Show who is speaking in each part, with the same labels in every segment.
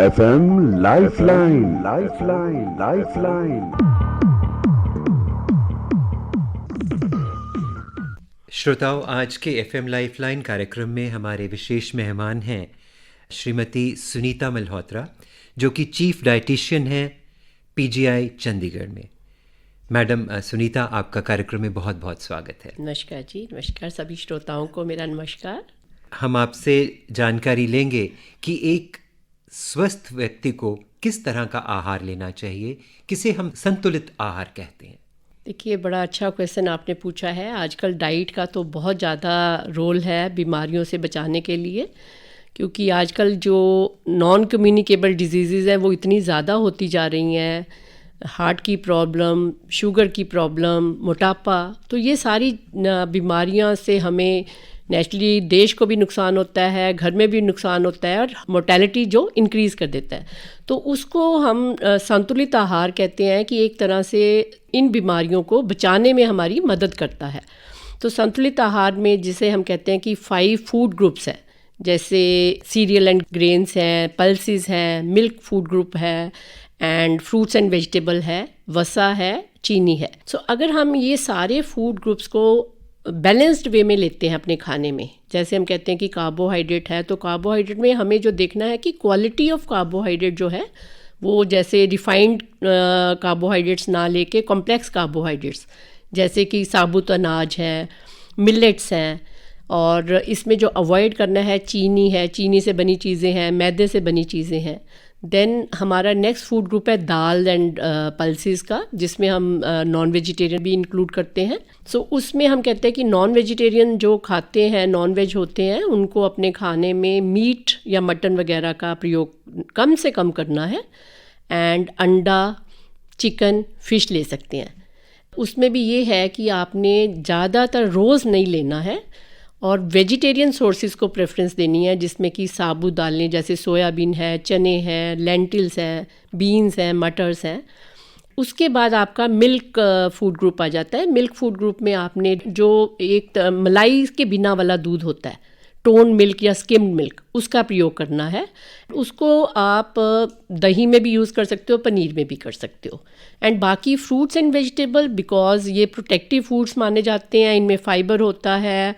Speaker 1: FM lifeline lifeline lifeline.
Speaker 2: श्रोताओं, आज के एफएम लाइफलाइन कार्यक्रम में हमारे विशेष मेहमान हैं श्रीमती सुनीता मल्होत्रा, जो कि चीफ डाइटिशियन हैं पीजीआई चंडीगढ़ में। मैडम सुनीता, आपका कार्यक्रम में बहुत बहुत स्वागत है।
Speaker 3: नमस्कार जी, नमस्कार सभी श्रोताओं को मेरा नमस्कार।
Speaker 2: हम आपसे जानकारी लेंगे कि एक स्वस्थ व्यक्ति को किस तरह का आहार लेना चाहिए, किसे हम संतुलित आहार कहते हैं।
Speaker 3: देखिए, बड़ा अच्छा क्वेश्चन आपने पूछा है। आजकल डाइट का तो बहुत ज़्यादा रोल है बीमारियों से बचाने के लिए, क्योंकि आजकल जो नॉन कम्युनिकेबल डिजीज़ हैं वो इतनी ज़्यादा होती जा रही हैं। हार्ट की प्रॉब्लम, शुगर की प्रॉब्लम, मोटापा, तो ये सारी बीमारियां से हमें नेचुरली देश को भी नुकसान होता है, घर में भी नुकसान होता है, और मोर्टेलिटी जो इंक्रीज़ कर देता है। तो उसको हम संतुलित आहार कहते हैं कि एक तरह से इन बीमारियों को बचाने में हमारी मदद करता है। तो संतुलित आहार में जिसे हम कहते हैं कि 5 फूड ग्रुप्स हैं, जैसे सीरियल एंड ग्रेन्स हैं, पल्सेस हैं, मिल्क फूड ग्रुप है, एंड फ्रूट्स एंड वेजिटेबल है, वसा है, चीनी है। सो अगर हम ये सारे फूड ग्रुप्स को बैलेंस्ड वे में लेते हैं अपने खाने में, जैसे हम कहते हैं कि कार्बोहाइड्रेट है, तो कार्बोहाइड्रेट में हमें जो देखना है कि क्वालिटी ऑफ कार्बोहाइड्रेट जो है वो जैसे रिफाइंड कार्बोहाइड्रेट्स ना लेके कॉम्प्लेक्स कार्बोहाइड्रेट्स, जैसे कि साबुत अनाज है, मिलेट्स हैं, और इसमें जो अवॉइड करना है चीनी है, चीनी से बनी चीज़ें हैं, मैदे से बनी चीज़ें हैं। देन हमारा नेक्स्ट फूड ग्रुप है दाल एंड पल्सेस का, जिसमें हम नॉन वेजिटेरियन भी इंक्लूड करते हैं। सो उसमें हम कहते हैं कि नॉन वेजिटेरियन जो खाते हैं, नॉन वेज होते हैं, उनको अपने खाने में मीट या मटन वगैरह का प्रयोग कम से कम करना है, एंड अंडा, चिकन, फ़िश ले सकते हैं। उसमें भी ये है कि आपने ज़्यादातर रोज़ नहीं लेना है, और वेजिटेरियन सोर्सेज को प्रेफरेंस देनी है, जिसमें कि साबुत दालें जैसे सोयाबीन है, चने हैं, लेंटिल्स हैं, बीन्स हैं, मटर्स हैं। उसके बाद आपका मिल्क फूड ग्रुप आ जाता है। मिल्क फूड ग्रुप में आपने जो एक मलाई के बिना वाला दूध होता है, टोन मिल्क या स्किम्ड मिल्क, उसका प्रयोग करना है। उसको आप दही में भी यूज़ कर सकते हो, पनीर में भी कर सकते हो। एंड बाकी फ्रूट्स एंड वेजिटेबल, बिकॉज ये प्रोटेक्टिव फूड्स माने जाते हैं, इनमें फाइबर होता है,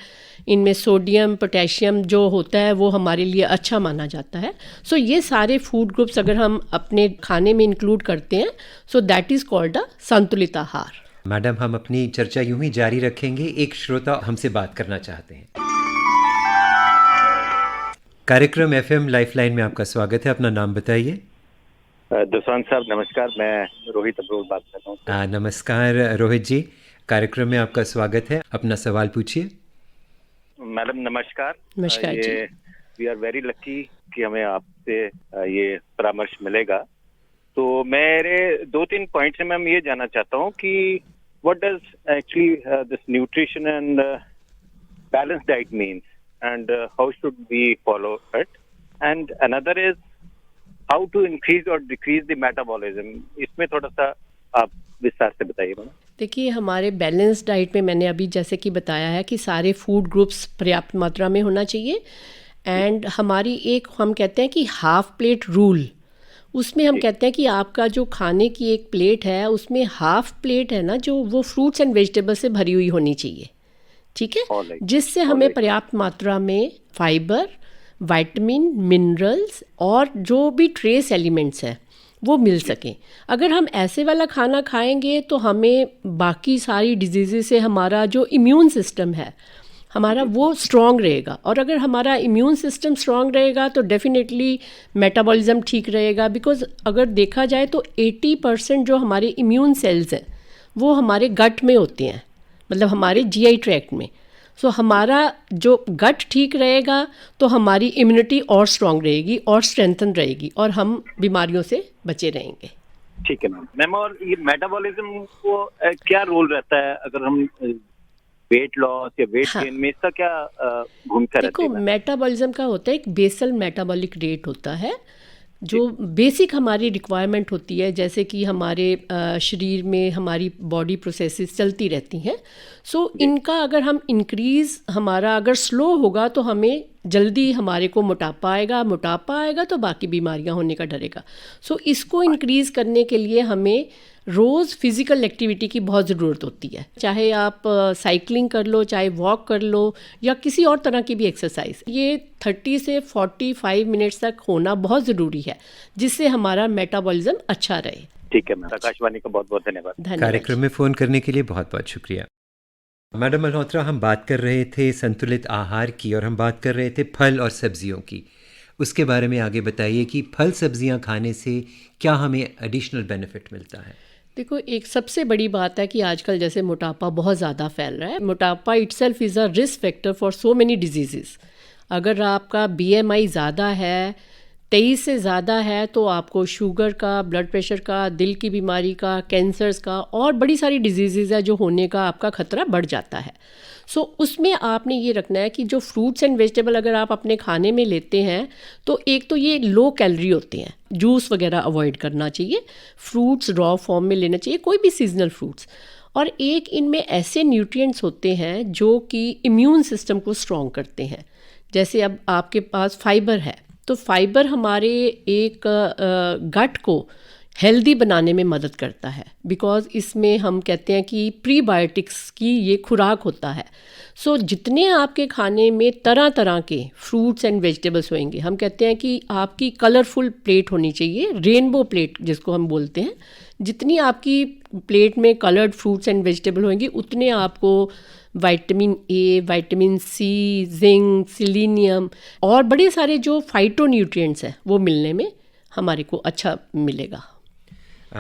Speaker 3: इनमें सोडियम, पोटेशियम जो होता है वो हमारे लिए अच्छा माना जाता है। सो ये सारे फूड ग्रुप्स अगर हम अपने खाने में इंक्लूड करते हैं, so that is called a संतुलित आहार।
Speaker 2: मैडम, हम अपनी चर्चा यूं ही जारी रखेंगे। एक श्रोता हमसे बात करना चाहते हैं। कार्यक्रम एफएम लाइफलाइन में आपका स्वागत है। अपना नाम बताइए।
Speaker 4: दुसांत साहब नमस्कार, मैं रोहित अब्रोल बात कर रहा हूँ।
Speaker 2: नमस्कार रोहित जी, कार्यक्रम में आपका स्वागत है। अपना सवाल पूछिए।
Speaker 4: मैडम नमस्कार।
Speaker 3: नमस्कार जी।
Speaker 4: वी आर वेरी लकी कि हमें आपसे ये परामर्श मिलेगा। तो मेरे 2-3 पॉइंट्स हैं। मैं ये जानना चाहता हूँ कि what does actually this nutrition and balance diet means, and how should we follow it, and another is how to increase or decrease the metabolism। इसमें थोड़ा सा आप विस्तार से बताइए मैडम।
Speaker 3: देखिए, हमारे बैलेंस डाइट में मैंने अभी जैसे कि बताया है कि सारे फूड ग्रुप्स पर्याप्त मात्रा में होना चाहिए, एंड हमारी एक हम कहते हैं कि हाफ प्लेट रूल, उसमें हम कहते हैं कि आपका जो खाने की एक प्लेट है उसमें हाफ प्लेट है ना, जो वो फ्रूट्स एंड वेजिटेबल से भरी हुई होनी चाहिए, ठीक है, जिससे हमें पर्याप्त मात्रा में फाइबर, विटामिन, मिनरल्स और जो भी ट्रेस एलिमेंट्स हैं वो मिल सकें। अगर हम ऐसे वाला खाना खाएंगे तो हमें बाकी सारी डिजीज़ से हमारा जो इम्यून सिस्टम है हमारा वो स्ट्रॉन्ग रहेगा, और अगर हमारा इम्यून सिस्टम स्ट्रॉन्ग रहेगा तो डेफिनेटली मेटाबॉलिज्म ठीक रहेगा। बिकॉज अगर देखा जाए तो 80% जो हमारे इम्यून सेल्स हैं वो हमारे गट में होते हैं, मतलब हमारे जीआई ट्रैक्ट में। सो हमारा जो गट ठीक रहेगा तो हमारी इम्यूनिटी और स्ट्रांग रहेगी और स्ट्रेंथन रहेगी, और हम बीमारियों से बचे रहेंगे।
Speaker 4: ठीक है मैम। और ये मेटाबॉलिज्म को क्या रोल रहता है अगर हम वेट लॉस या वेट गेन में, इसका क्या भूमिका रहती है?
Speaker 3: देखो, मेटाबॉलिज्म का होता है एक बेसल मेटाबॉलिक रेट होता है, जो बेसिक हमारी रिक्वायरमेंट होती है, जैसे कि हमारे शरीर में हमारी बॉडी प्रोसेसेस चलती रहती हैं, सो इनका अगर हम इंक्रीज़ हमारा अगर स्लो होगा तो हमें जल्दी हमारे को मोटापा आएगा तो बाकी बीमारियां होने का डरेगा। सो इसको इंक्रीज़ करने के लिए हमें रोज़ फिज़िकल एक्टिविटी की बहुत ज़रूरत होती है, चाहे आप साइकिलिंग कर लो, चाहे वॉक कर लो, या किसी और तरह की भी एक्सरसाइज। ये 30 से 45 मिनट्स तक होना बहुत ज़रूरी है, जिससे हमारा मेटाबॉलिज्म अच्छा रहे।
Speaker 4: ठीक है मैम, आकाशवाणी का बहुत बहुत धन्यवाद।
Speaker 2: कार्यक्रम में फ़ोन करने के लिए बहुत बहुत शुक्रिया। मैडम मल्होत्रा, हम बात कर रहे थे संतुलित आहार की और हम बात कर रहे थे फल और सब्जियों की। उसके बारे में आगे बताइए कि फल सब्जियां खाने से क्या हमें एडिशनल बेनिफिट मिलता है।
Speaker 3: देखो, एक सबसे बड़ी बात है कि आजकल जैसे मोटापा बहुत ज़्यादा फैल रहा है। मोटापा itself is a risk factor for so many diseases. अगर आपका BMI ज़्यादा है, 23 से ज़्यादा है, तो आपको शुगर का, ब्लड प्रेशर का, दिल की बीमारी का, कैंसर्स का और बड़ी सारी डिजीज़ेज़ है जो होने का आपका खतरा बढ़ जाता है। सो उसमें आपने ये रखना है कि जो फ्रूट्स एंड वेजिटेबल अगर आप अपने खाने में लेते हैं तो एक तो ये लो कैलोरी होते हैं, जूस वगैरह अवॉइड करना चाहिए, फ्रूट्स रॉ फॉर्म में लेना चाहिए, कोई भी सीजनल फ्रूट्स। और एक इनमें ऐसे न्यूट्रिएंट्स होते हैं जो कि इम्यून सिस्टम को स्ट्रॉन्ग करते हैं। जैसे अब आपके पास फाइबर है, तो फाइबर हमारे एक गट को हेल्दी बनाने में मदद करता है, बिकॉज़ इसमें हम कहते हैं कि प्रीबायोटिक्स की ये खुराक होता है। सो जितने आपके खाने में तरह तरह के फ्रूट्स एंड वेजिटेबल्स होंगे, हम कहते हैं कि आपकी कलरफुल प्लेट होनी चाहिए, रेनबो प्लेट जिसको हम बोलते हैं। जितनी आपकी प्लेट में कलर्ड फ्रूट्स एंड वेजिटेबल होंगी, उतने आपको vitamin A, vitamin C, zinc, selenium और बड़े सारे जो फाइटो न्यूट्रिएंट्स हैं वो मिलने में हमारे को अच्छा मिलेगा।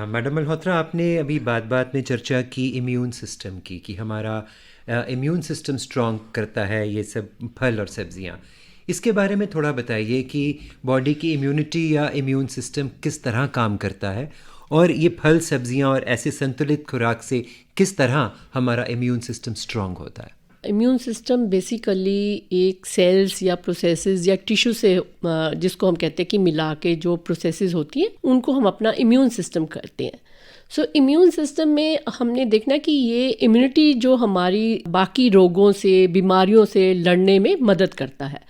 Speaker 2: मैडम मल्होत्रा, आपने अभी बात में चर्चा की इम्यून सिस्टम की, कि हमारा इम्यून सिस्टम स्ट्रॉन्ग करता है ये सब फल और सब्जियां। इसके बारे में थोड़ा बताइए कि बॉडी की इम्यूनिटी या इम्यून सिस्टम किस तरह काम करता है, और ये फल सब्जियां और ऐसे संतुलित खुराक से किस तरह हमारा इम्यून सिस्टम स्ट्रॉन्ग होता है।
Speaker 3: इम्यून सिस्टम बेसिकली एक सेल्स या प्रोसेसेस या टिश्यू से जिसको हम कहते हैं कि मिला के जो प्रोसेसेस होती हैं उनको हम अपना इम्यून सिस्टम करते हैं। सो इम्यून सिस्टम में हमने देखना कि ये इम्यूनिटी जो हमारी बाकी रोगों से, बीमारियों से लड़ने में मदद करता है।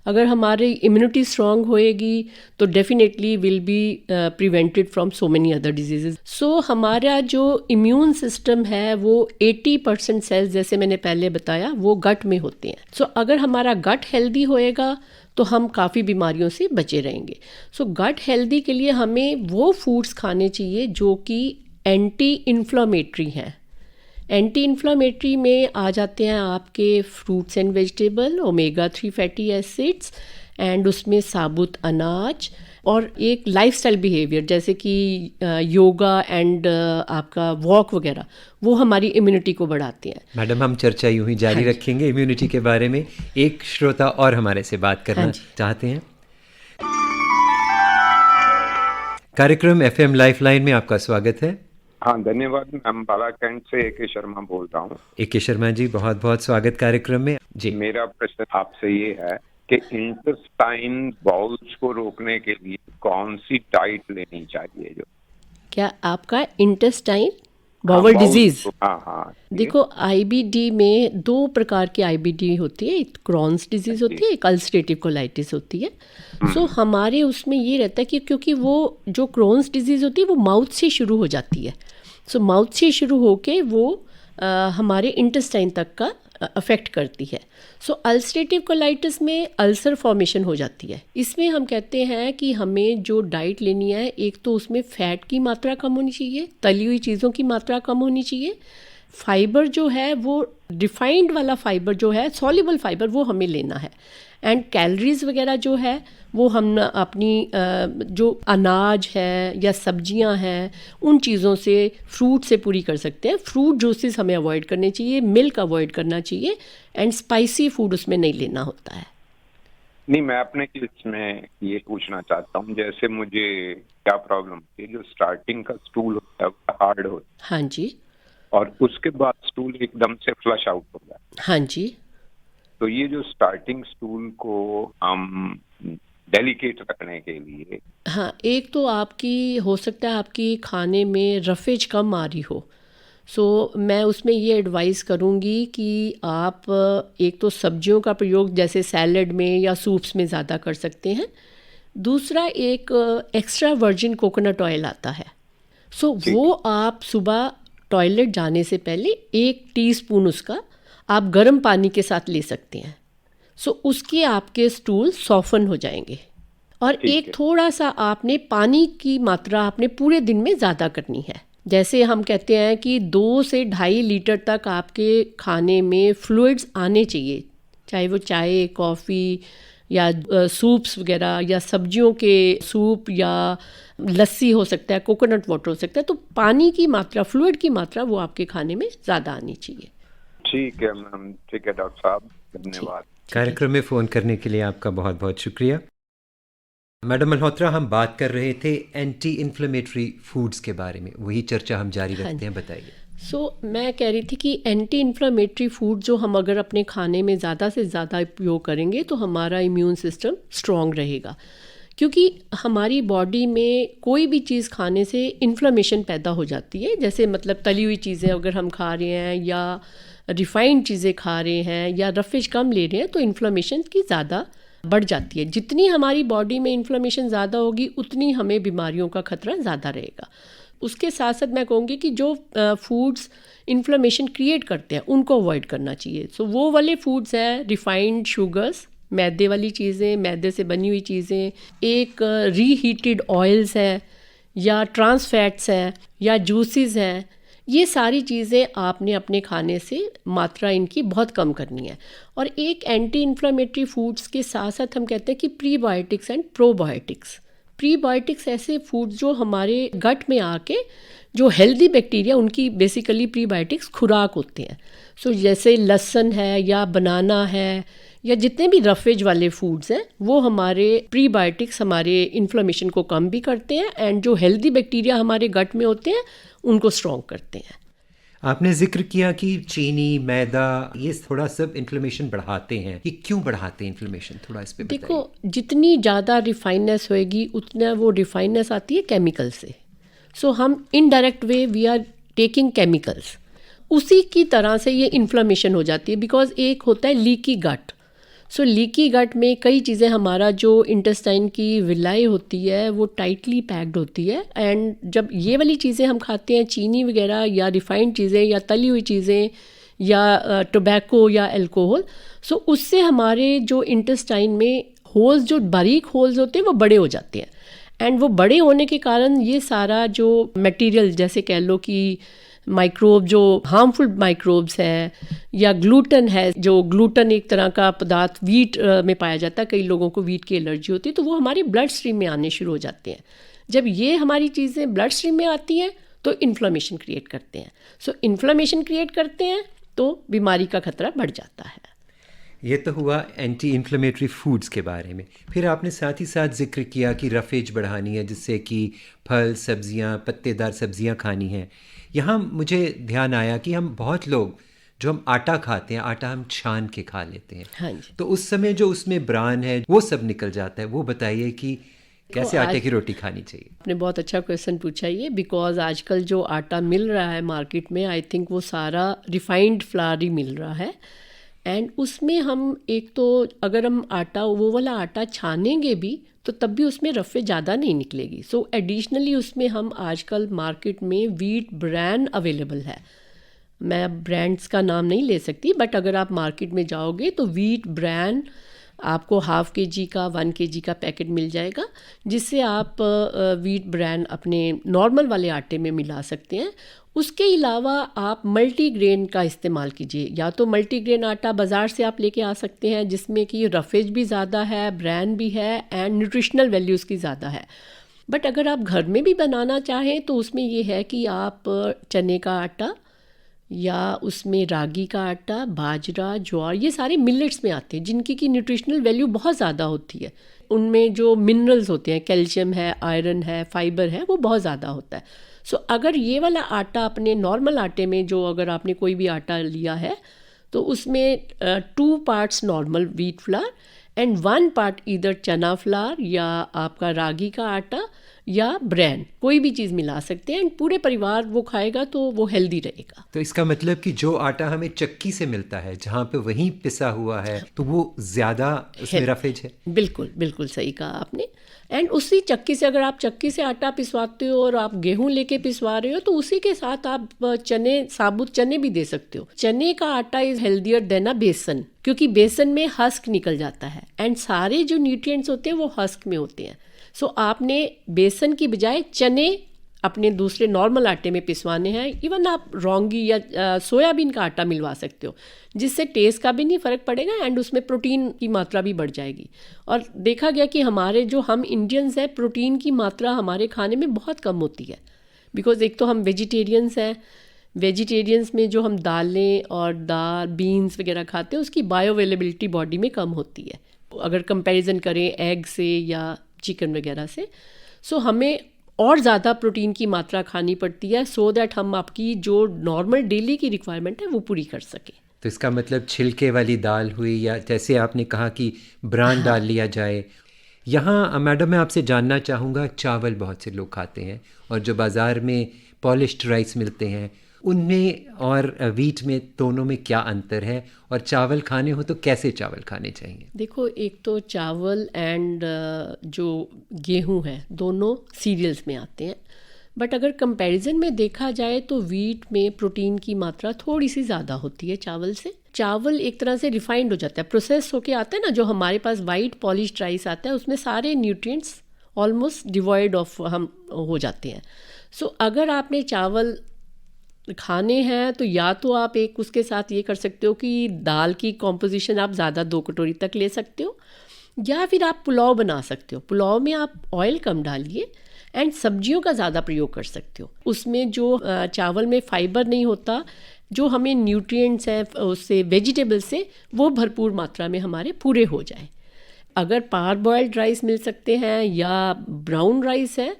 Speaker 3: अगर हमारी इम्यूनिटी स्ट्रॉन्ग होएगी तो definitely will be prevented from so many other diseases. So हमारा जो इम्यून सिस्टम है वो 80% सेल्स, जैसे मैंने पहले बताया, वो गट में होते हैं। सो अगर हमारा गट हेल्दी होएगा तो हम काफ़ी बीमारियों से बचे रहेंगे। सो गट हेल्दी के लिए हमें वो फूड्स खाने चाहिए जो कि एंटी इन्फ्लामेटरी हैं। एंटी इन्फ्लामेटरी में आ जाते हैं आपके fruits and vegetable, omega 3 fatty acids, and उसमें साबुत अनाज और एक लाइफस्टाइल बिहेवियर जैसे कि योगा एंड आपका वॉक वगैरह, वो हमारी इम्यूनिटी को बढ़ाते हैं।
Speaker 2: मैडम, हम चर्चा यूं ही जारी रखेंगे इम्यूनिटी के बारे में। एक श्रोता और हमारे से बात करना चाहते हैं। कार्यक्रम FM लाइफलाइन में आपका स्वागत है।
Speaker 5: हाँ, धन्यवाद। मैं अम्बाला कैंट से AK शर्मा बोल रहा हूँ।
Speaker 2: AK शर्मा जी, बहुत बहुत स्वागत कार्यक्रम में जी।
Speaker 5: मेरा प्रश्न आपसे ये है कि इंटेस्टाइन बाउल्स को रोकने के लिए कौन सी डाइट लेनी चाहिए? जो
Speaker 3: क्या आपका इंटेस्टाइन बाउल डिजीज?
Speaker 5: हाँ।
Speaker 3: देखो, IBD में 2 प्रकार की IBD होती है, एक क्रॉन्स डिजीज होती है, एक अल्सरेटिव कोलाइटिस होती है। सो हमारे उसमें ये रहता है कि क्योंकि वो जो क्रॉन्स डिजीज होती है वो माउथ से शुरू हो जाती है। सो माउथ से शुरू होके वो हमारे इंटेस्टाइन तक का अफेक्ट करती है। सो अल्सरेटिव कोलाइटिस में अल्सर फॉर्मेशन हो जाती है। इसमें हम कहते हैं कि हमें जो डाइट लेनी है, एक तो उसमें फ़ैट की मात्रा कम होनी चाहिए, तली हुई चीज़ों की मात्रा कम होनी चाहिए, फाइबर जो है वो रिफाइंड वाला फाइबर जो है, सॉल्युबल फाइबर, वो हमें लेना है, एंड कैलोरीज वगैरह जो है वो हम अपनी जो अनाज है या सब्जियां हैं उन चीज़ों से, फ्रूट से पूरी कर सकते हैं। फ्रूट जूसेस हमें अवॉइड करने चाहिए, मिल्क अवॉइड करना चाहिए, एंड स्पाइसी फूड उसमें नहीं लेना होता है।
Speaker 5: नहीं, मैं अपने केस में ये पूछना चाहता हूँ, जैसे मुझे क्या प्रॉब्लम होती है, जो स्टार्टिंग का स्टूल होता है हार्ड होता है।
Speaker 3: हाँ जी।
Speaker 5: और उसके बाद स्टूल एकदम से फ्लश आउट हो जाता है।
Speaker 3: हाँ जी।
Speaker 5: तो ये जो स्टार्टिंग स्टूल को हम डेलिकेट रखने के लिए?
Speaker 3: हाँ, एक तो आपकी हो सकता है आपकी खाने में रफेज कम आ रही हो। मैं उसमें ये एडवाइस करूँगी कि आप एक तो सब्जियों का प्रयोग जैसे सैलड में या सूप्स में ज़्यादा कर सकते हैं। दूसरा एक एक्स्ट्रा वर्जिन कोकोनट ऑयल आता है, वो आप सुबह टॉयलेट जाने से पहले 1 टीस्पून उसका आप गर्म पानी के साथ ले सकते हैं। उसके आपके स्टूल सॉफन हो जाएंगे। और एक थोड़ा सा आपने पानी की मात्रा आपने पूरे दिन में ज़्यादा करनी है। जैसे हम कहते हैं कि 2 से 2.5 लीटर तक आपके खाने में फ्लूइड्स आने चाहिए, चाहे वो चाय, कॉफ़ी या सूप्स वगैरह या सब्जियों के सूप या लस्सी हो सकता है, कोकोनट वाटर हो सकता है। तो पानी की मात्रा, फ्लूइड की मात्रा वो आपके खाने में ज़्यादा आनी चाहिए।
Speaker 5: ठीक है मैम, ठीक है डॉक्टर साहब, धन्यवाद।
Speaker 2: कार्यक्रम में फ़ोन करने के लिए आपका बहुत बहुत शुक्रिया। मैडम मल्होत्रा, हम बात कर रहे थे एंटी इन्फ्लेमेटरी फूड्स के बारे में, वही चर्चा हम जारी रखते हैं, बताइए।
Speaker 3: मैं कह रही थी कि एंटी इन्फ्लेमेटरी फूड जो हम अगर अपने खाने में ज़्यादा से ज़्यादा उपयोग करेंगे तो हमारा इम्यून सिस्टम स्ट्रॉन्ग रहेगा, क्योंकि हमारी बॉडी में कोई भी चीज़ खाने से इन्फ्लेमेशन पैदा हो जाती है। जैसे मतलब तली हुई चीज़ें अगर हम खा रहे हैं या रिफाइंड चीज़ें खा रहे हैं या रफेज कम ले रहे हैं तो इन्फ्लेमेशन की ज़्यादा बढ़ जाती है। जितनी हमारी बॉडी में इन्फ्लेमेशन ज़्यादा होगी उतनी हमें बीमारियों का खतरा ज़्यादा रहेगा। उसके साथ साथ मैं कहूँगी कि जो फूड्स इन्फ्लेमेशन क्रिएट करते हैं उनको अवॉइड करना चाहिए। वो वाले फूड्स हैं रिफाइंड शुगर्स, मैदे वाली चीज़ें, मैदे से बनी हुई चीज़ें, एक रीहीटेड ऑयल्स है या ट्रांस फैट्स हैं या जूसेस हैं। ये सारी चीज़ें आपने अपने खाने से मात्रा इनकी बहुत कम करनी है। और एक एंटी इन्फ्लेमेटरी फूड्स के साथ साथ हम कहते हैं कि प्रीबायोटिक्स एंड प्रोबायोटिक्स। प्रीबायोटिक्स ऐसे फूड्स जो हमारे गट में आके जो हेल्दी बैक्टीरिया, उनकी बेसिकली प्रीबायोटिक्स खुराक होते हैं। जैसे लहसुन है या बनाना है या जितने भी रफेज वाले फूड्स हैं वो हमारे प्रीबायोटिक्स हमारे इन्फ्लेमेशन को कम भी करते हैं एंड जो हेल्दी बैक्टीरिया हमारे गट में होते हैं उनको स्ट्रॉन्ग करते हैं।
Speaker 2: आपने जिक्र किया कि चीनी, मैदा, ये थोड़ा सब इन्फ्लेमेशन बढ़ाते हैं। ये क्यों बढ़ाते हैं इन्फ्लेमेशन, थोड़ा इस पे बताइए।
Speaker 3: देखो, जितनी ज़्यादा रिफाइननेस होएगी उतना वो रिफाइननेस आती है केमिकल से। हम indirect way we are taking chemicals, उसी की तरह से ये इन्फ्लेमेशन हो जाती है। बिकॉज एक होता है लीकी गट। लीकी गट में कई चीज़ें, हमारा जो इंटेस्टाइन की विलाई होती है वो टाइटली पैक्ड होती है एंड जब ये वाली चीज़ें हम खाते हैं, चीनी वगैरह या रिफाइंड चीज़ें या तली हुई चीज़ें या टोबैको या अल्कोहल, उससे हमारे जो इंटेस्टाइन में होल्स, जो बारीक होल्स होते हैं वो बड़े हो जाते हैं एंड वो बड़े होने के कारण ये सारा जो मटेरियल, जैसे कह लो कि माइक्रोब, जो हार्मफुल माइक्रोब्स हैं या ग्लूटन है, जो ग्लूटन एक तरह का पदार्थ वीट में पाया जाता है, कई लोगों को वीट की एलर्जी होती है, तो वो हमारी ब्लड स्ट्रीम में आने शुरू हो जाते हैं। जब ये हमारी चीज़ें ब्लड स्ट्रीम में आती हैं तो इन्फ्लेमेशन क्रिएट करते हैं। इन्फ्लेमेशन क्रिएट करते हैं तो बीमारी का खतरा बढ़ जाता है।
Speaker 2: ये तो हुआ एंटी इन्फ्लेमेटरी फूड्स के बारे में। फिर आपने साथ ही साथ जिक्र किया कि रफेज बढ़ानी है, जिससे कि फल, सब्जियां, पत्तेदार सब्जियां खानी हैं। यहाँ मुझे ध्यान आया कि हम बहुत लोग जो हम आटा खाते हैं, आटा हम छान के खा लेते हैं।
Speaker 3: हाँ जी।
Speaker 2: तो उस समय जो उसमें ब्रान है वो सब निकल जाता है। वो बताइए कि कैसे आटे की रोटी खानी चाहिए।
Speaker 3: आपने बहुत अच्छा क्वेश्चन पूछा ये, बिकॉज आजकल जो आटा मिल रहा है मार्केट में, आई थिंक वो सारा रिफाइंड फ्लावर ही मिल रहा है एंड उसमें हम एक तो अगर हम आटा, वो वाला आटा छानेंगे भी तो तब भी उसमें रफ़े ज़्यादा नहीं निकलेगी। एडिशनली उसमें हम आजकल मार्केट में वीट ब्रांड अवेलेबल है। मैं ब्रांड्स का नाम नहीं ले सकती, बट अगर आप मार्केट में जाओगे तो वीट ब्रांड आपको 1/2 kg का 1 kg का पैकेट मिल जाएगा, जिससे आप वीट ब्रांड अपने नॉर्मल वाले आटे में मिला सकते हैं। उसके अलावा आप मल्टीग्रेन का इस्तेमाल कीजिए। या तो मल्टीग्रेन आटा बाज़ार से आप लेके आ सकते हैं जिसमें कि रफेज भी ज़्यादा है, ब्रांड भी है एंड न्यूट्रिशनल वैल्यू उसकी ज़्यादा है। बट अगर आप घर में भी बनाना चाहें तो उसमें ये है कि आप चने का आटा या उसमें रागी का आटा, बाजरा, ज्वार, ये सारे मिलेट्स में आते हैं जिनकी की न्यूट्रिशनल वैल्यू बहुत ज़्यादा होती है। उनमें जो मिनरल्स होते हैं, कैल्शियम है, आयरन है, फाइबर है, वो बहुत ज़्यादा होता है। अगर ये वाला आटा अपने नॉर्मल आटे में, जो अगर आपने कोई भी आटा लिया है तो उसमें 2 parts normal wheat flour and 1 part इधर चना फ्लावर या आपका रागी का आटा या ब्रैन, कोई भी चीज़ मिला सकते हैं एंड पूरे परिवार वो खाएगा तो वो हेल्दी रहेगा।
Speaker 2: तो इसका मतलब कि जो आटा हमें चक्की से मिलता है जहाँ पे वहीं पिसा हुआ है तो वो ज़्यादा उसमें रफेज है।
Speaker 3: बिल्कुल बिल्कुल सही कहा आपने। एंड उसी चक्की से, अगर आप चक्की से आटा पिसवाते हो और आप गेहूं लेके पिसवा रहे हो तो उसी के साथ आप चने, साबुत चने भी दे सकते हो। चने का आटा इज हेल्दियर देन अ बेसन, क्योंकि बेसन में हस्क निकल जाता है एंड सारे जो न्यूट्रिएंट्स होते हैं वो हस्क में होते हैं। सो आपने बेसन की बजाय चने अपने दूसरे नॉर्मल आटे में पिसवाने हैं। इवन आप रोंगी या सोयाबीन का आटा मिलवा सकते हो, जिससे टेस्ट का भी नहीं फ़र्क पड़ेगा एंड उसमें प्रोटीन की मात्रा भी बढ़ जाएगी। और देखा गया कि हमारे जो हम इंडियंस हैं, प्रोटीन की मात्रा हमारे खाने में बहुत कम होती है, बिकॉज़ एक तो हम वेजिटेरियंस हैं। वेजिटेरियंस में जो हम दालें और बीन्स वगैरह खाते हैं उसकी बायो अवेलेबिलिटी बॉडी में कम होती है अगर कंपैरिजन करें एग से या चिकन वगैरह से। सो हमें और ज़्यादा प्रोटीन की मात्रा खानी पड़ती है सो दैट हम आपकी जो नॉर्मल डेली की रिक्वायरमेंट है वो पूरी कर सकें।
Speaker 2: तो इसका मतलब छिलके वाली दाल हुई या जैसे आपने कहा कि ब्रांड डाल लिया जाए। यहाँ मैडम मैं आपसे जानना चाहूँगा, चावल बहुत से लोग खाते हैं और जो बाज़ार में पॉलिश्ड राइस मिलते हैं उनमें और वीट में दोनों में क्या अंतर है, और चावल खाने हो तो कैसे चावल खाने चाहिए?
Speaker 3: देखो, एक तो चावल एंड जो गेहूं है दोनों सीरियल्स में आते हैं, बट अगर कंपैरिजन में देखा जाए तो वीट में प्रोटीन की मात्रा थोड़ी सी ज़्यादा होती है चावल से। चावल एक तरह से रिफाइंड हो जाता है, प्रोसेस होके आता है ना। जो हमारे पास वाइट पॉलिश्ड राइस आता है उसमें सारे न्यूट्रिएंट्स ऑलमोस्ट डिवॉइड ऑफ हम हो जाते हैं। सो अगर आपने चावल खाने हैं तो या तो आप एक उसके साथ ये कर सकते हो कि दाल की कॉम्पोजिशन आप ज़्यादा 2 कटोरी तक ले सकते हो, या फिर आप पुलाव बना सकते हो। पुलाव में आप ऑयल कम डालिए एंड सब्जियों का ज़्यादा प्रयोग कर सकते हो। उसमें जो चावल में फाइबर नहीं होता, जो हमें न्यूट्रिएंट्स हैं उससे, वेजिटेबल से, वो भरपूर मात्रा में हमारे पूरे हो जाए। अगर पार बॉइल्ड राइस मिल सकते हैं या ब्राउन राइस है,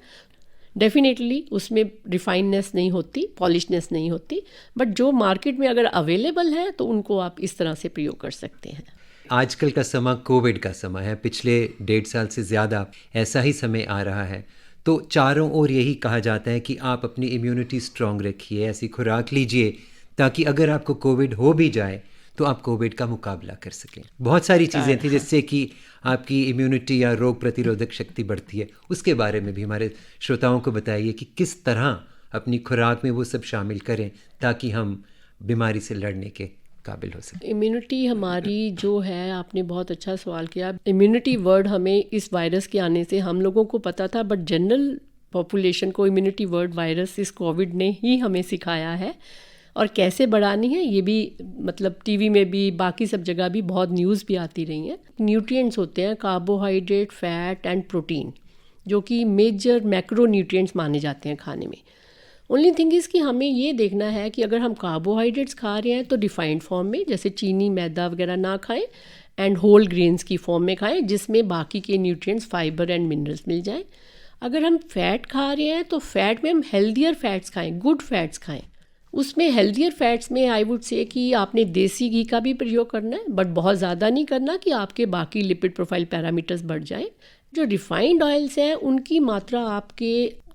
Speaker 3: डेफिनेटली उसमें रिफाइननेस नहीं होती, पॉलिशनेस नहीं होती, बट जो मार्केट में अगर अवेलेबल है तो उनको आप इस तरह से प्रयोग कर सकते हैं।
Speaker 2: आजकल का समय कोविड का समय है, पिछले 1.5 साल से ज़्यादा ऐसा ही समय आ रहा है, तो चारों ओर यही कहा जाता है कि आप अपनी इम्यूनिटी स्ट्रॉन्ग रखिए, ऐसी खुराक लीजिए ताकि अगर आपको कोविड हो भी जाए तो आप कोविड का मुकाबला कर सकें। बहुत सारी चीज़ें थी जिससे कि आपकी इम्यूनिटी या रोग प्रतिरोधक शक्ति बढ़ती है। उसके बारे में भी हमारे श्रोताओं को बताइए कि किस तरह अपनी खुराक में वो सब शामिल करें ताकि हम बीमारी से लड़ने के काबिल हो सके।
Speaker 3: इम्यूनिटी हमारी जो है, आपने बहुत अच्छा सवाल किया। इम्यूनिटी वर्ड हमें इस वायरस के आने से हम लोगों को पता था, बट जनरल पॉपुलेशन को इम्यूनिटी वर्ड वायरस इस कोविड ने ही हमें सिखाया है। और कैसे बढ़ानी है ये भी, मतलब टीवी में भी, बाकी सब जगह भी बहुत न्यूज़ भी आती रही हैं। न्यूट्रिएंट्स होते हैं कार्बोहाइड्रेट, फैट एंड प्रोटीन, जो कि मेजर मैक्रो न्यूट्रिएंट्स माने जाते हैं खाने में। ओनली थिंग इज़ कि हमें ये देखना है कि अगर हम कार्बोहाइड्रेट्स खा रहे हैं तो डिफाइंड फॉर्म में, जैसे चीनी, मैदा वगैरह ना खाएं, एंड होल ग्रेन्स की फॉर्म में खाएं जिसमें बाकी के न्यूट्रिएंट्स, फाइबर एंड मिनरल्स मिल जाएं। अगर हम फैट खा रहे हैं तो फैट में हम हेल्दियर फैट्स खाएं, गुड फैट्स खाएं। उसमें हेल्दियर फैट्स में आई वुड से कि आपने देसी घी का भी प्रयोग करना है, बट बहुत ज़्यादा नहीं करना कि आपके बाकी लिपिड प्रोफाइल पैरामीटर्स बढ़ जाएं। जो रिफाइंड ऑयल्स हैं उनकी मात्रा आपके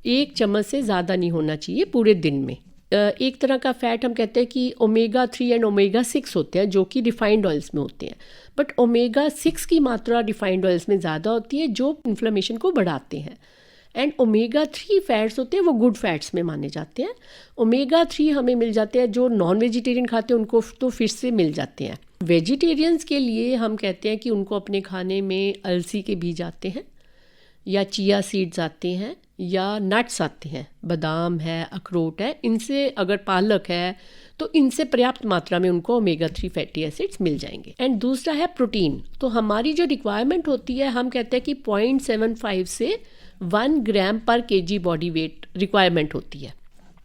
Speaker 3: 1 चम्मच से ज़्यादा नहीं होना चाहिए पूरे दिन में। एक तरह का फ़ैट हम कहते हैं कि ओमेगा 3 एंड ओमेगा 6 होते हैं, जो कि रिफाइंड ऑयल्स में होते हैं, बट ओमेगा 6 की मात्रा रिफाइंड ऑयल्स में ज़्यादा होती है जो इन्फ्लेमेशन को बढ़ाते हैं। एंड ओमेगा 3 फैट्स होते हैं वो गुड फैट्स में माने जाते हैं। ओमेगा 3 हमें मिल जाते हैं, जो नॉन वेजिटेरियन खाते हैं उनको तो फिश से मिल जाते हैं। वेजिटेरियंस के लिए हम कहते हैं कि उनको अपने खाने में अलसी के बीज आते हैं, या चिया सीड्स आते हैं, या नट्स आते हैं, बादाम है, अखरोट है, इनसे, अगर पालक है तो इनसे पर्याप्त मात्रा में उनको ओमेगा 3 फैटी एसिड्स मिल जाएंगे। एंड दूसरा है प्रोटीन। तो हमारी जो रिक्वायरमेंट होती है, हम कहते हैं कि 0.75 से 1 ग्राम पर केजी बॉडी वेट रिक्वायरमेंट होती है।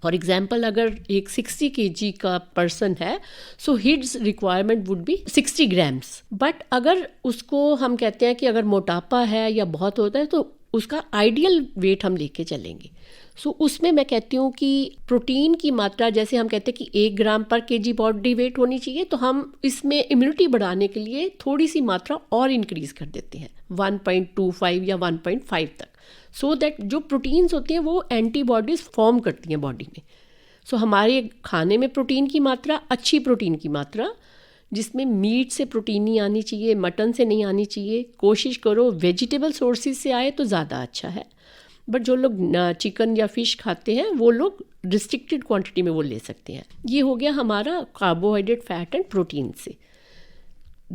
Speaker 3: फॉर एग्जाम्पल, अगर एक 60 kg का पर्सन है, so his requirement would be 60 grams. But अगर उसको हम कहते हैं कि अगर मोटापा है या बहुत होता है तो उसका आइडियल वेट हम लेके चलेंगे। सो उसमें मैं कहती हूँ कि प्रोटीन की मात्रा, जैसे हम कहते हैं कि 1 ग्राम पर केजी बॉडी वेट होनी चाहिए, तो हम इसमें इम्यूनिटी बढ़ाने के लिए थोड़ी सी मात्रा और इंक्रीज़ कर देते हैं 1.25 या 1.5 तक, सो दैट जो प्रोटीन्स होती हैं वो एंटीबॉडीज़ फॉर्म करती हैं बॉडी में। सो हमारे खाने में प्रोटीन की मात्रा, अच्छी प्रोटीन की मात्रा, जिसमें मीट से प्रोटीन नहीं आनी चाहिए, मटन से नहीं आनी चाहिए, कोशिश करो वेजिटेबल सोर्सेज से आए तो ज़्यादा अच्छा है। बट जो लोग चिकन या फिश खाते हैं वो लोग रिस्ट्रिक्टेड क्वांटिटी में वो ले सकते हैं। ये हो गया हमारा कार्बोहाइड्रेट, फैट एंड प्रोटीन से।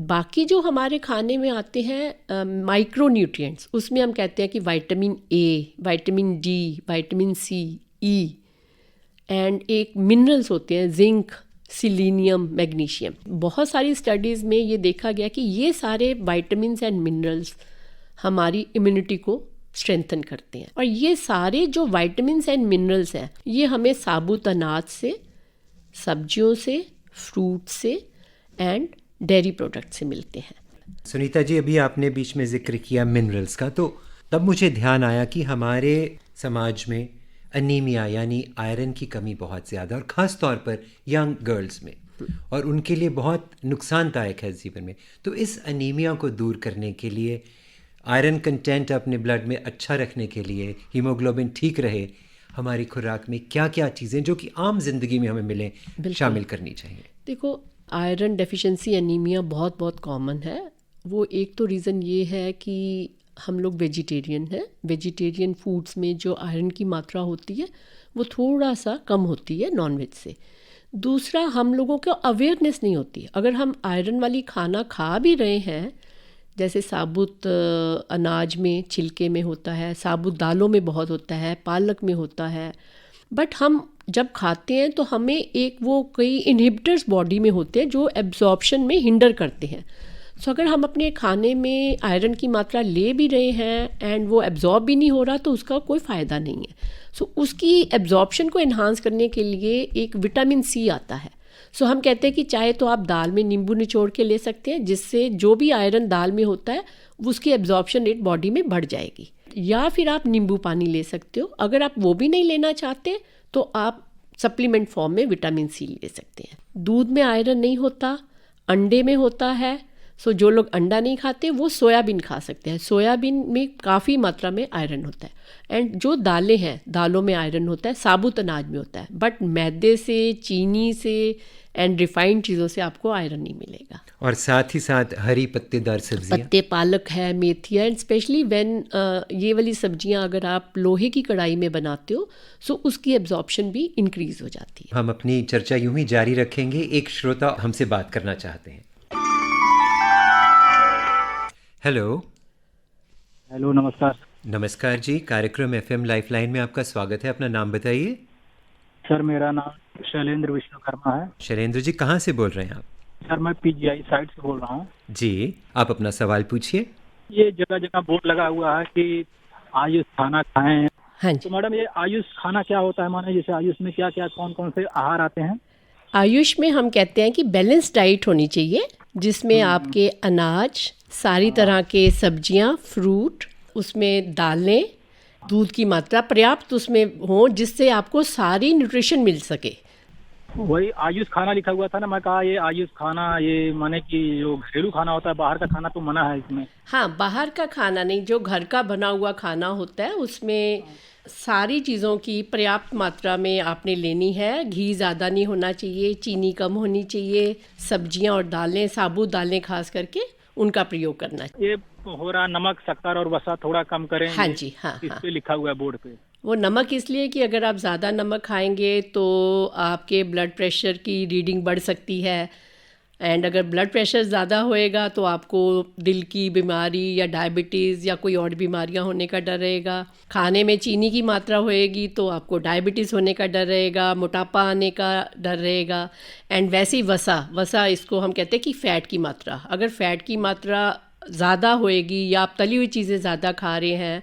Speaker 3: बाकी जो हमारे खाने में आते हैं माइक्रो न्यूट्रिएंट्स, उसमें हम कहते हैं कि vitamin A, vitamin D, vitamin C, E, and एक मिनरल्स होते हैं जिंक, सिलीनियम, मैग्नीशियम। बहुत सारी स्टडीज़ में ये देखा गया कि ये सारे विटामिन्स एंड मिनरल्स हमारी इम्यूनिटी को स्ट्रेंथन करते हैं। और ये सारे जो विटामिन्स एंड मिनरल्स हैं ये हमें साबुत अनाज से, सब्जियों से, फ्रूट से एंड डेयरी प्रोडक्ट से मिलते हैं।
Speaker 2: सुनीता जी, अभी आपने बीच में जिक्र किया मिनरल्स का, तो तब मुझे ध्यान आया कि हमारे समाज में अनीमिया यानी आयरन की कमी बहुत ज़्यादा, और ख़ास तौर पर यंग गर्ल्स में, और उनके लिए बहुत नुकसानदायक है जीवन में। तो इस अनीमिया को दूर करने के लिए, आयरन कंटेंट अपने ब्लड में अच्छा रखने के लिए, हीमोग्लोबिन ठीक रहे, हमारी खुराक में क्या क्या चीज़ें जो कि आम जिंदगी में हमें मिलें शामिल करनी चाहिए?
Speaker 3: देखो, आयरन डेफिशिएंसी एनीमिया बहुत बहुत कॉमन है। वो एक तो रीज़न ये है कि हम लोग वेजिटेरियन हैं। वेजिटेरियन फूड्स में जो आयरन की मात्रा होती है वो थोड़ा सा कम होती है नॉनवेज से। दूसरा, हम लोगों को अवेयरनेस नहीं होती। अगर हम आयरन वाली खाना खा भी रहे हैं, जैसे साबुत अनाज में छिलके में होता है, साबुत दालों में बहुत होता है, पालक में होता है, बट हम जब खाते हैं तो हमें एक वो कई इनहिबिटर्स बॉडी में होते हैं जो एब्जॉर्प्शन में हिंडर करते हैं। सो अगर हम अपने खाने में आयरन की मात्रा ले भी रहे हैं एंड वो एब्जॉर्ब भी नहीं हो रहा तो उसका कोई फ़ायदा नहीं है। सो उसकी एब्जॉर्प्शन को इन्हांस करने के लिए एक विटामिन सी आता है। सो हम कहते हैं कि चाहे तो आप दाल में नींबू निचोड़ के ले सकते हैं, जिससे जो भी आयरन दाल में होता है उसकी एब्जॉर्प्शन रेट बॉडी में बढ़ जाएगी, या फिर आप नींबू पानी ले सकते हो। अगर आप वो भी नहीं लेना चाहते तो आप सप्लीमेंट फॉर्म में विटामिन सी ले सकते हैं। दूध में आयरन नहीं होता, अंडे में होता है। सो जो लोग अंडा नहीं खाते वो सोयाबीन खा सकते हैं। सोयाबीन में काफ़ी मात्रा में आयरन होता है। एंड जो दालें हैं, दालों में आयरन होता है, साबुत अनाज में होता है, बट मैदे से, चीनी से एंड रिफाइंड चीज़ों से आपको आयरन नहीं मिलेगा।
Speaker 2: और साथ ही साथ हरी पत्तेदार सब्जियां,
Speaker 3: पत्ते पालक है, मेथी है, एंड स्पेशली व्हेन ये वाली सब्जियां अगर आप लोहे की कढ़ाई में बनाते हो सो उसकी एब्जॉर्प्शन भी इंक्रीज हो जाती है।
Speaker 2: हम अपनी चर्चा यूं ही जारी रखेंगे। एक श्रोता हमसे बात करना चाहते हैं। हेलो।
Speaker 6: हेलो, नमस्कार।
Speaker 2: नमस्कार जी, कार्यक्रम एफएम लाइफलाइन में आपका स्वागत है। अपना नाम बताइए।
Speaker 6: सर, मेरा नाम शैलेंद्र विश्वकर्मा है।
Speaker 2: शैलेंद्र जी, कहाँ से बोल रहे हैं आप?
Speaker 6: सर, मैं पीजीआई साइड से बोल रहा हूँ।
Speaker 2: जी, आप अपना सवाल पूछिए।
Speaker 6: ये जगह जगह बोर्ड लगा हुआ है कि आयुष खाना खाएं।
Speaker 3: हाँ
Speaker 6: तो
Speaker 3: जी,
Speaker 6: मैडम, ये आयुष खाना क्या होता है? माने जैसे आयुष में क्या क्या कौन कौन से आहार आते हैं?
Speaker 3: आयुष में हम कहते हैं कि बैलेंस डाइट होनी चाहिए, जिसमें आपके अनाज, सारी तरह के सब्जियां, फ्रूट, उसमें दालें, दूध की मात्रा पर्याप्त उसमें हो, जिससे आपको सारी न्यूट्रिशन मिल सके।
Speaker 6: वही आयुष खाना लिखा हुआ था ना, मैं कहा ये आयुष खाना, ये माने कि जो घरेलू खाना होता है, बाहर का खाना तो मना है इसमें।
Speaker 3: हाँ, बाहर का खाना नहीं, जो घर का बना हुआ खाना होता है उसमें सारी चीज़ों की पर्याप्त मात्रा में आपने लेनी है। घी ज़्यादा नहीं होना चाहिए, चीनी कम होनी चाहिए, सब्जियां और दालें, साबुत दालें खास करके उनका प्रयोग करना चाहिए।
Speaker 6: ये हो रहा नमक, शक्कर और वसा थोड़ा कम करें।
Speaker 3: हाँ जी, हाँ
Speaker 6: इस
Speaker 3: हाँ।
Speaker 6: पे लिखा हुआ है बोर्ड पे।
Speaker 3: वो नमक इसलिए कि अगर आप ज़्यादा नमक खाएंगे तो आपके ब्लड प्रेशर की रीडिंग बढ़ सकती है, एंड अगर ब्लड प्रेशर ज़्यादा होएगा तो आपको दिल की बीमारी या डायबिटीज़ या कोई और बीमारियां होने का डर रहेगा। खाने में चीनी की मात्रा होएगी तो आपको डायबिटीज़ होने का डर रहेगा, मोटापा आने का डर रहेगा। एंड वैसे ही वसा इसको हम कहते हैं कि फ़ैट की मात्रा, अगर फ़ैट की मात्रा ज़्यादा होएगी या आप तली हुई चीज़ें ज़्यादा खा रहे हैं,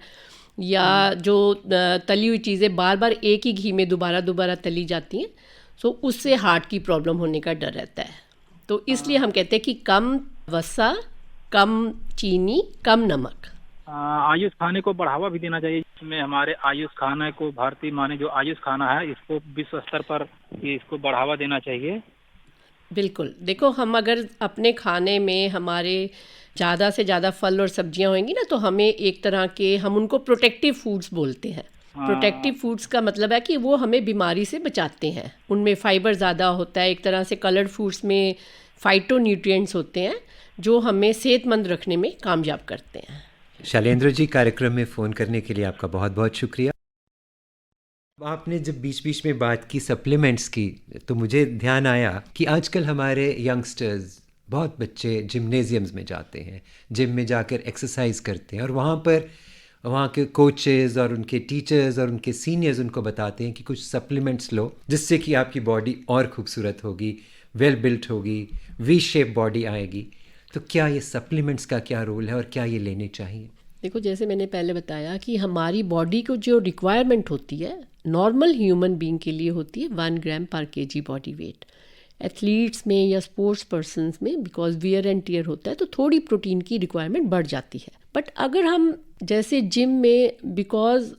Speaker 3: या जो तली हुई चीज़ें बार बार एक ही घी में दोबारा तली जाती हैं, सो उससे हार्ट की प्रॉब्लम होने का डर रहता है। तो इसलिए हम कहते हैं कि कम वसा, कम चीनी, कम नमक।
Speaker 6: आयुष खाने को बढ़ावा भी देना चाहिए, जिसमें हमारे आयुष खाने को, भारतीय माने जो आयुष खाना है, इसको विश्व स्तर पर इसको बढ़ावा देना चाहिए।
Speaker 3: बिल्कुल, देखो हम अगर अपने खाने में हमारे ज़्यादा से ज़्यादा फल और सब्जियां होंगी ना, तो हमें एक तरह के, हम उनको प्रोटेक्टिव फूड्स बोलते हैं। प्रोटेक्टिव फूड्स का मतलब है कि वो हमें बीमारी से बचाते हैं। उनमें फाइबर ज़्यादा होता है, एक तरह से कलर्ड फूड्स में फाइटो न्यूट्रिएंट्स होते हैं जो हमें सेहतमंद रखने में कामयाब करते हैं।
Speaker 2: शैलेंद्र जी, कार्यक्रम में फ़ोन करने के लिए आपका बहुत बहुत शुक्रिया। आपने जब बीच बीच में बात की सप्लीमेंट्स की, तो मुझे ध्यान आया कि आजकल हमारे यंगस्टर्स, बहुत बच्चे जिम्नेजियम्स में जाते हैं, जिम में जाकर एक्सरसाइज करते हैं, और वहाँ पर वहाँ के कोचेज़ और उनके टीचर्स और उनके सीनियर्स उनको बताते हैं कि कुछ सप्लीमेंट्स लो जिससे कि आपकी बॉडी और खूबसूरत होगी, वेल बिल्ट होगी, वी शेप बॉडी आएगी। तो क्या ये सप्लीमेंट्स का क्या रोल है और क्या ये लेने चाहिए?
Speaker 3: देखो, जैसे मैंने पहले बताया कि हमारी बॉडी को जो रिक्वायरमेंट होती है नॉर्मल ह्यूमन बीइंग के लिए होती है 1 ग्राम पर केजी बॉडी वेट। एथलीट्स में या स्पोर्ट्स पर्सनस में बिकॉज वियर एंड टीयर होता है तो थोड़ी प्रोटीन की रिक्वायरमेंट बढ़ जाती है। बट अगर हम जैसे जिम में, बिकॉज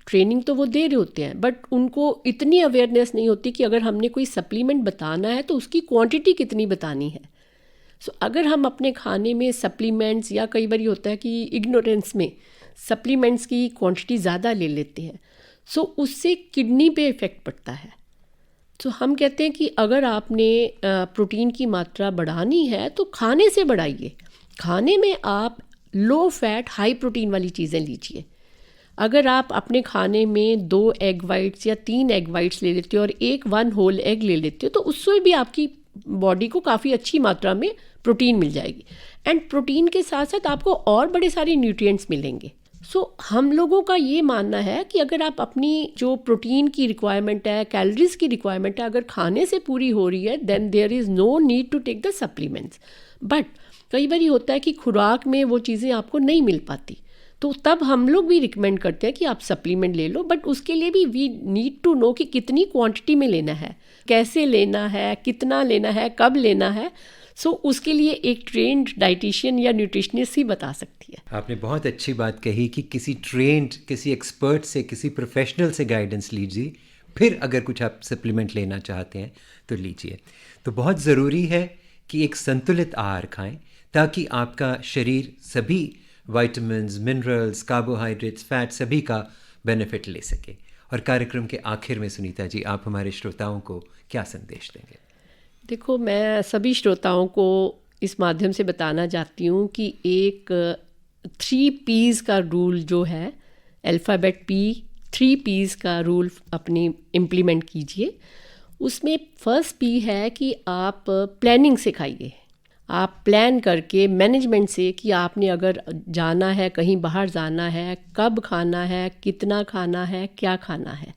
Speaker 3: ट्रेनिंग तो वो दे रहे होते हैं, बट उनको इतनी अवेयरनेस नहीं होती कि अगर हमने कोई सप्लीमेंट बताना है तो उसकी क्वांटिटी कितनी बतानी है। सो अगर हम अपने खाने में सप्लीमेंट्स, या कई बार होता है कि इग्नोरेंस में सप्लीमेंट्स की क्वांटिटी ज़्यादा ले लेते हैं, सो उससे किडनी पे इफ़ेक्ट पड़ता है। तो हम कहते हैं कि अगर आपने प्रोटीन की मात्रा बढ़ानी है तो खाने से बढ़ाइए। खाने में आप लो फैट हाई प्रोटीन वाली चीज़ें लीजिए। अगर आप अपने खाने में 2 एग वाइट्स या 3 एग वाइट्स ले लेते हो और 1 होल एग ले लेते हो, तो उससे भी आपकी बॉडी को काफ़ी अच्छी मात्रा में प्रोटीन मिल जाएगी। एंड प्रोटीन के साथ साथ आपको और बड़े सारे न्यूट्रिएंट्स मिलेंगे। सो हम लोगों का ये मानना है कि अगर आप अपनी जो प्रोटीन की रिक्वायरमेंट है, कैलोरीज की रिक्वायरमेंट है, अगर खाने से पूरी हो रही है, then there is no need to take the supplements. But कई बार होता है कि खुराक में वो चीज़ें आपको नहीं मिल पाती, तो तब हम लोग भी रिकमेंड करते हैं कि आप सप्लीमेंट ले लो। बट उसके लिए भी वी नीड टू नो कि कितनी क्वांटिटी में लेना है, कैसे लेना है, कितना लेना है, कब लेना है। सो उसके लिए एक ट्रेंड डाइटिशियन या न्यूट्रिशनिस्ट ही बता सकती है।
Speaker 2: आपने बहुत अच्छी बात कही कि किसी ट्रेंड, किसी एक्सपर्ट से, किसी प्रोफेशनल से गाइडेंस लीजिए, फिर अगर कुछ आप सप्लीमेंट लेना चाहते हैं तो लीजिए। तो बहुत ज़रूरी है कि एक संतुलित आहार खाएं ताकि आपका शरीर सभी विटामिन्स, मिनरल्स, कार्बोहाइड्रेट्स, फैट सभी का बेनिफिट ले सके। और कार्यक्रम के आखिर में सुनीता जी, आप हमारे श्रोताओं को क्या संदेश देंगे?
Speaker 3: देखो, मैं सभी श्रोताओं को इस माध्यम से बताना चाहती हूँ कि एक 3 P's का रूल जो है, अल्फ़ाबेट P, 3 P's का रूल अपनी इम्प्लीमेंट कीजिए। उसमें फर्स्ट P है कि आप प्लानिंग से खाइए। आप प्लान करके, मैनेजमेंट से, कि आपने अगर जाना है, कहीं बाहर जाना है, कब खाना है, कितना खाना है, क्या खाना है।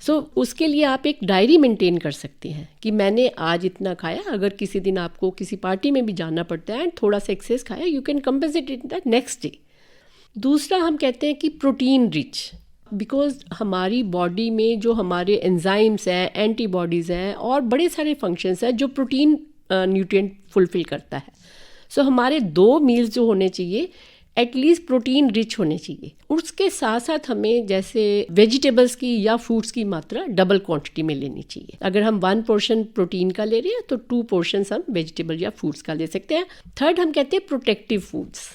Speaker 3: सो उसके लिए आप एक डायरी मेंटेन कर सकते हैं कि मैंने आज इतना खाया। अगर किसी दिन आपको किसी पार्टी में भी जाना पड़ता है एंड थोड़ा सा एक्सेस खाया, you can compensate it the next day. दूसरा, हम कहते हैं कि प्रोटीन रिच, बिकॉज हमारी बॉडी में जो हमारे एंजाइम्स हैं, एंटीबॉडीज़ हैं और बड़े सारे फंक्शंस हैं जो प्रोटीन न्यूट्रिएंट फुलफिल करता है। सो हमारे 2 मील्स जो होने चाहिए एटलीस्ट प्रोटीन रिच होने चाहिए। उसके साथ साथ हमें जैसे वेजिटेबल्स की या फ्रूट्स की मात्रा डबल क्वांटिटी में लेनी चाहिए। अगर हम 1 पोर्शन प्रोटीन का ले रहे हैं तो 2 पोर्शन हम वेजिटेबल या फ्रूट्स का ले सकते हैं। थर्ड, हम कहते हैं protective foods.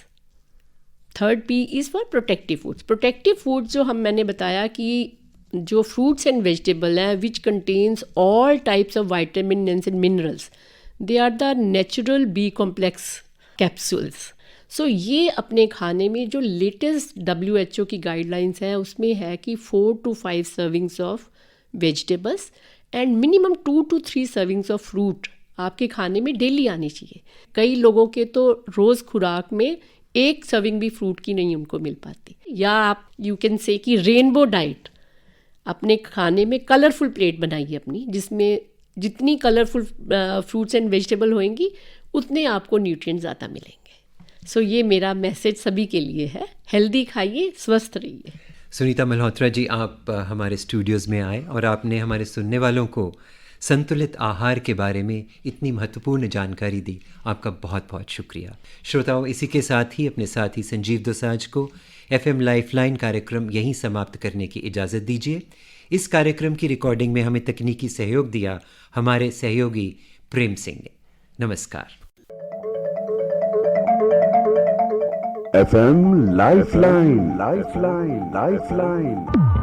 Speaker 3: Third P is for protective foods. Protective foods जो मैंने बताया कि जो फ्रूट्स एंड वेजिटेबल हैं which contains all types of vitamin and minerals, they are the natural B complex capsules. So ये अपने खाने में जो लेटेस्ट WHO की गाइडलाइंस है उसमें है कि 4 to 5 servings of vegetables and minimum 2 to 3 servings of fruit आपके खाने में डेली आनी चाहिए। कई लोगों के तो रोज़ खुराक में 1 सर्विंग भी फ्रूट की नहीं उनको मिल पाती। या आप यू कैन से कि रेनबो डाइट, अपने खाने में कलरफुल प्लेट बनाइए अपनी, जिसमें जितनी कलरफुल फ्रूट्स एंड वेजिटेबल होंगी उतने आपको न्यूट्रिएंट ज़्यादा मिलेंगे। सो ये मेरा मैसेज सभी के लिए है, हेल्दी खाइए, स्वस्थ रहिए।
Speaker 2: सुनीता मल्होत्रा जी, आप हमारे स्टूडियोज़ में आए और आपने हमारे सुनने वालों को संतुलित आहार के बारे में इतनी महत्वपूर्ण जानकारी दी, आपका बहुत बहुत शुक्रिया। श्रोताओं, इसी के साथ ही अपने साथी संजीव दोसांझ को FM लाइफलाइन कार्यक्रम यहीं समाप्त करने की इजाज़त दीजिए। इस कार्यक्रम की रिकॉर्डिंग में हमें तकनीकी सहयोग दिया हमारे सहयोगी प्रेम सिंह ने। नमस्कार।
Speaker 1: FM lifeline, lifeline, lifeline.